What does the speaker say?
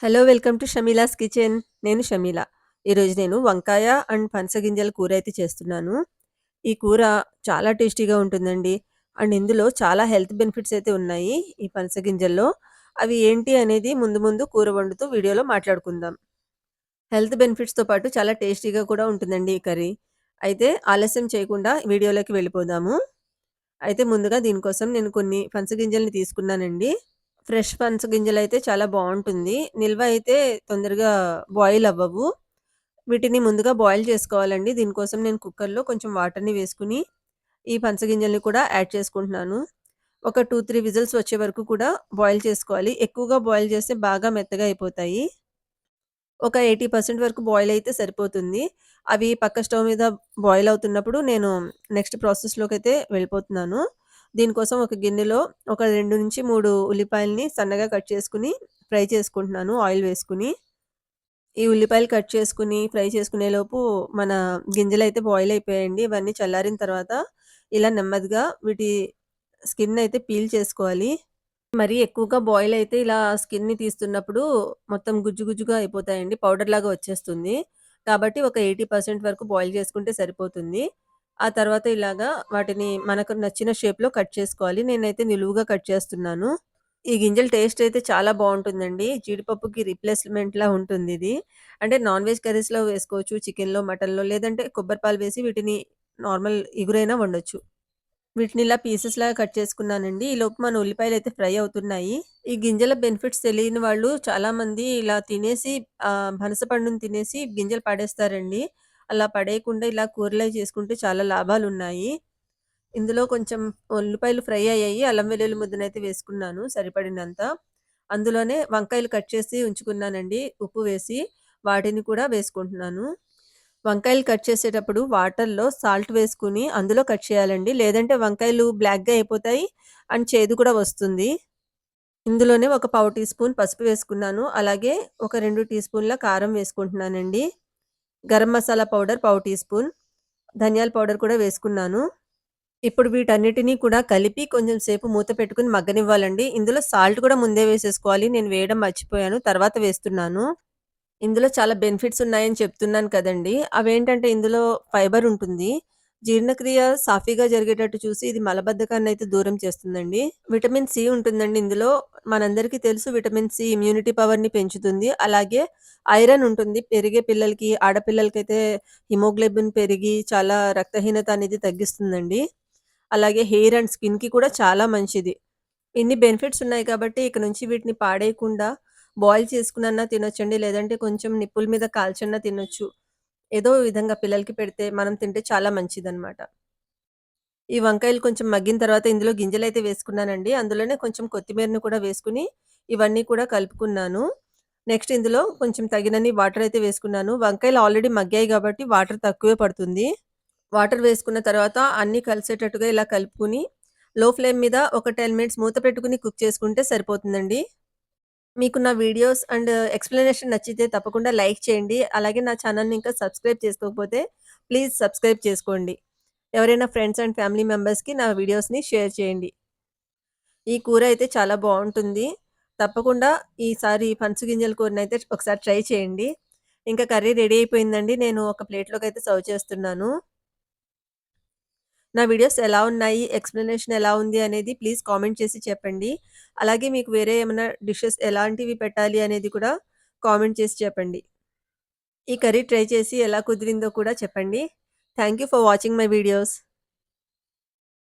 Hello! Welcome to Shameela's kitchen. నేను షమీల. ఈరోజు నేను వంకాయ అండ్ పనసగింజల కూరైతే చేస్తున్నాను. ఈ కూర చాలా టేస్టీగా ఉంటుందండి. అండ్ ఇందులో చాలా హెల్త్ బెనిఫిట్స్ అయితే ఉన్నాయి ఈ పనసగింజల్లో. అవి ఏంటి అనేది ముందు ముందు కూర వండుతూ వీడియోలో మాట్లాడుకుందాం. హెల్త్ బెనిఫిట్స్‌తో పాటు చాలా టేస్టీగా కూడా ఉంటుందండి ఈ కర్రీ. అయితే ఆలస్యం చేయకుండా వీడియోలోకి వెళ్ళిపోదాము. అయితే ముందుగా దీనికోసం నేను కొన్ని పనసగింజల్ని తీసుకున్నానండి. ఫ్రెష్ పనసగింజలైతే చాలా బావుంటుంది. నిల్వ అయితే తొందరగా బాయిల్ అవ్వవు. వీటిని ముందుగా బాయిల్ చేసుకోవాలండి. దీనికోసం నేను కుక్కర్‌లో కొంచెం వాటర్‌ని వేసుకొని, ఈ పనసగింజల్ని కూడా యాడ్ చేసుకుంటున్నాను. ఒక 2, 3 విజిల్స్ వచ్చే వరకు కూడా బాయిల్ చేసుకోవాలి. ఎక్కువగా బాయిల్ చేస్తే బాగా మెత్తగా అయిపోతాయి. ఒక 80% వరకు బాయిల్ అయితే సరిపోతుంది. అవి పక్క స్టవ్ మీద బాయిల్ అవుతున్నప్పుడు నేను నెక్స్ట్ ప్రాసెస్‌లోకైతే వెళ్ళిపోతున్నాను. దీనికోసం ఒక గిన్నెలో ఒక 2-3 ఉల్లిపాయలని సన్నగా కట్ చేసుకొని ఫ్రై చేసుకుంటున్నాను ఆయిల్ వేసుకొని. ఈ ఉల్లిపాయలు కట్ చేసుకొని ఫ్రై చేసుకునేలోపు మన గింజలైతే బాయిల్ అయిపోయాయండి. ఇవన్నీ చల్లారిన తర్వాత ఇలా నెమ్మదిగా వీటి స్కిన్ అయితే పీల్ చేసుకోవాలి. మరీ ఎక్కువగా బాయిల్ అయితే ఇలా స్కిన్‌ని తీస్తున్నప్పుడు మొత్తం గుజ్జు గుజ్జుగా అయిపోతాయండి. పౌడర్‌లాగా వచ్చేస్తుంది. కాబట్టి ఒక 80% వరకు బాయిల్ చేసుకుంటే సరిపోతుంది. ఆ తర్వాత ఇలాగా వాటిని మనకు నచ్చిన షేప్‌లో కట్ చేసుకోవాలి. నేనైతే నిలువుగా కట్ చేస్తున్నాను. ఈ గింజల టేస్ట్ అయితే చాలా బావుంటుందండి. జీడిపప్పుకి రీప్లేస్‌మెంట్‌లా ఉంటుందిది. అంటే నాన్ వెజ్ కర్రీస్‌లో వేసుకోవచ్చు. చికెన్‌లో, మటన్‌లో లేదంటే కొబ్బరి పాలు వేసి వీటిని నార్మల్ ఇగురైనా వండొచ్చు. వీటిని ఇలా పీసెస్‌లాగా కట్ చేసుకున్నానండి. ఈలోపు మన ఉల్లిపాయలయితే ఫ్రై అవుతున్నాయి. ఈ గింజల బెనిఫిట్స్ తెలియని వాళ్ళు చాలామంది ఇలా తినేసి పనస పండుని తినేసి గింజలు పడేస్తారండి. అలా పడేయకుండా ఇలా కూరలయి చేసుకుంటే చాలా లాభాలున్నాయి. ఇందులో కొంచెం ఉల్లిపాయలు ఫ్రై అయ్యాయి. అల్లం వెల్లుల్లి ముద్దనైతే వేసుకున్నాను సరిపడినంత. అందులోనే వంకాయలు కట్ చేసి ఉంచుకున్నానండి ఉప్పు వేసి. వాటిని కూడా వేసుకుంటున్నాను. వంకాయలు కట్ చేసేటప్పుడు వాటర్‌లో సాల్ట్ వేసుకొని అందులో కట్ చేయాలండి. లేదంటే వంకాయలు బ్లాక్‌గా అయిపోతాయి. అండ్ చేదు కూడా వస్తుంది. ఇందులోనే ఒక పావు టీ స్పూన్ పసుపు వేసుకున్నాను. అలాగే ఒక 2 టీ స్పూన్ల కారం వేసుకుంటున్నానండి. గరం మసాలా పౌడర్ పావు టీ స్పూన్, ధనియాల పౌడర్ కూడా వేసుకున్నాను. ఇప్పుడు వీటన్నిటిని కూడా కలిపి కొంచెం సేపు మూత పెట్టుకొని మగ్గనివ్వాలండి. ఇందులో సాల్ట్ కూడా ముందే వేసేసుకోవాలి. నేను వేయడం మర్చిపోయాను. తర్వాత వేస్తున్నాను. ఇందులో చాలా బెనిఫిట్స్ ఉన్నాయని చెప్తున్నాను కదండీ! అవేంటంటే ఇందులో ఫైబర్ ఉంటుంది. జీర్ణక్రియ సాఫీగా జరిగేటట్టు చూసి ఇది మలబద్ధకాన్నయితే దూరం చేస్తుందండి. విటమిన్ సి ఉంటుందండి ఇందులో. మనందరికీ తెలుసు విటమిన్ సి ఇమ్యూనిటీ పవర్‌ని పెంచుతుంది. అలాగే ఐరన్ ఉంటుంది. పెరిగే పిల్లలకి, ఆడపిల్లలకైతే హిమోగ్లోబిన్ పెరిగి చాలా రక్తహీనత అనేది తగ్గిస్తుందండి. అలాగే హెయిర్ అండ్ స్కిన్‌కి కూడా చాలా మంచిది. ఇన్ని బెనిఫిట్స్ ఉన్నాయి కాబట్టి ఇక నుంచి వీటిని పాడేయకుండా బాయిల్ చేసుకొనన్నా తినొచ్చండి. లేదంటే కొంచెం నిప్పుల మీద కాల్చన్నా తినొచ్చు. ఏదో విధంగా పిల్లలకి పెడితే మనం తింటే చాలా మంచిదనమాట. ఈ వంకాయలు కొంచెం మగ్గిన తర్వాత ఇందులో గింజలైతే వేసుకున్నానండి. అందులోనే కొంచెం కొత్తిమీరని కూడా వేసుకొని ఇవన్నీ కూడా కలుపుకున్నాను. నెక్స్ట్ ఇందులో కొంచెం తగినన్ని వాటర్ అయితే వేసుకున్నాను. వంకాయలు ఆల్రెడీ మగ్గాయి గాబట్టి వాటర్ తక్కువే పడుతుంది. వాటర్ వేసుకున్న తర్వాత అన్నీ కలిసేటట్టుగా ఇలా కలుపుకొని, లో ఫ్లేమ్ మీద ఒక 10 మినిట్స్ మూత పెట్టుకొని కుక్ చేసుకుంటే సరిపోతుందండి. మీకు నా వీడియోస్ అండ్ ఎక్స్‌ప్లనేషన్ నచ్చితే తప్పకుండా లైక్ చేయండి. అలాగే నా ఛానెల్‌ని ఇంకా సబ్స్క్రైబ్ చేసుకోకపోతే ప్లీజ్ సబ్స్క్రైబ్ చేసుకోండి. ఎవరైనా ఫ్రెండ్స్ అండ్ ఫ్యామిలీ మెంబర్స్‌కి నా వీడియోస్‌ని షేర్ చేయండి. ఈ కూర అయితే చాలా బావుంటుంది. తప్పకుండా ఈసారి పనస గింజల కూరనైతే ఒకసారి ట్రై చేయండి. ఇంకా కర్రీ రెడీ అయిపోయిందండి. నేను ఒక ప్లేట్‌లోకైతే సర్వ్ చేస్తున్నాను. నా వీడియోస్ ఎలా ఉన్నాయి? ఎక్స్‌ప్లనేషన్ ఎలా ఉంది? అనేది ప్లీజ్ కామెంట్ చేసి చెప్పండి. అలాగే మీకు వేరే ఏమన్నా డిషెస్ ఎలాంటివి పెట్టాలి అనేది కూడా కామెంట్ చేసి చెప్పండి. ఈ కర్రీ ట్రై చేసి ఎలా కుదిరిందో కూడా చెప్పండి. Thank you for watching my videos.